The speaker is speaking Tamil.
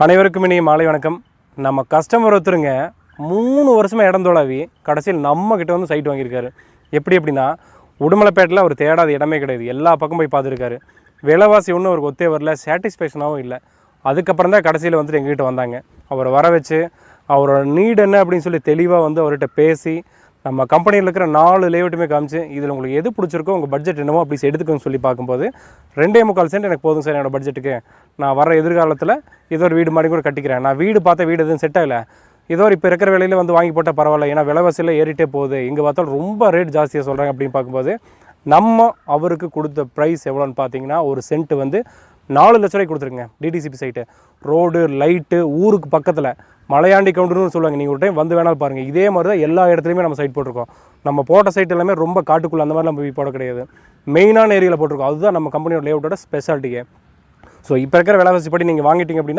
அனைவருக்கும் இனிய மாலை வணக்கம். நம்ம கஸ்டமர் ஒருத்தருங்க 3 வருஷமாக இடம் தொழாவி கடைசியில் நம்மக்கிட்ட வந்து சைட் வாங்கியிருக்காரு. எப்படின்னா உடுமலைப்பேட்டில் அவர் தேடாத இடமே கிடையாது, எல்லா பக்கம் போய் பார்த்துருக்காரு. விலைவாசி ஒன்றும் அவருக்கு ஒத்தே வரல, சாட்டிஸ்ஃபேக்ஷனாகவும் இல்லை. அதுக்கப்புறம் தான் கடைசியில் வந்துட்டு எங்ககிட்ட வந்தாங்க. அவரை வர வச்சு அவரோட நீட் என்ன அப்படின்னு சொல்லி தெளிவாக வந்து அவர்கிட்ட பேசி நம்ம கம்பெனியில் இருக்கிற 4 லேஅவுட்டுமே காமிச்சு இதில் உங்களுக்கு எது பிடிச்சிருக்கோ உங்கள் பட்ஜெட் என்னமோ அப்படி எடுத்துக்கோன்னு சொல்லி பார்க்கும்போது 2.25 சென்ட் எனக்கு போதும் சார், என்னோடய பட்ஜெட்டுக்கு. நான் வர எதிர்காலத்தில் ஏதோ ஒரு வீடு மாதிரி கூட கட்டிக்கிறேன். நான் வீடு பார்த்த வீடு எதுவும் செட் ஆகலை, ஏதோ இப்போ இருக்கிற விலையில் வந்து வாங்கி போட்டால் பரவாயில்ல, ஏன்னா விலைவாசியில் ஏறிட்டே போகுது, இங்கே பார்த்தாலும் ரொம்ப ரேட் ஜாஸ்தியாக சொல்கிறாங்க அப்படின்னு பார்க்கும்போது நம்ம அவருக்கு கொடுத்த ப்ரைஸ் எவ்வளோன்னு பார்த்தீங்கன்னா ஒரு சென்ட் வந்து 4 லட்ச ரூபாய்க்கு கொடுத்துருங்க. டிடிசிபி சைட்டு, ரோடு, லைட்டு, ஊருக்கு பக்கத்தில் மலையாண்டி கவுண்டர்னு சொல்லுவாங்க. நீங்கள் ஒரு டைம் வந்து வேணாலும் பாருங்கள். இதே மாதிரி தான் எல்லா இடத்துலையுமே நம்ம சைட் போட்டிருக்கோம். நம்ம போட்ட சைட் எல்லாமே ரொம்ப காட்டுக்குள்ளே அந்த மாதிரிலாம் போய் போட கிடையாது, மெயினான ஏரியாவில் போட்டிருக்கோம். அதுதான் நம்ம கம்பெனியோட லேஅவுட்டோட ஸ்பெஷாலிட்டியே. ஸோ இப்போ இருக்கிற விலைவாசி படி நீங்கள் வாங்கிட்டீங்க அப்படின்னா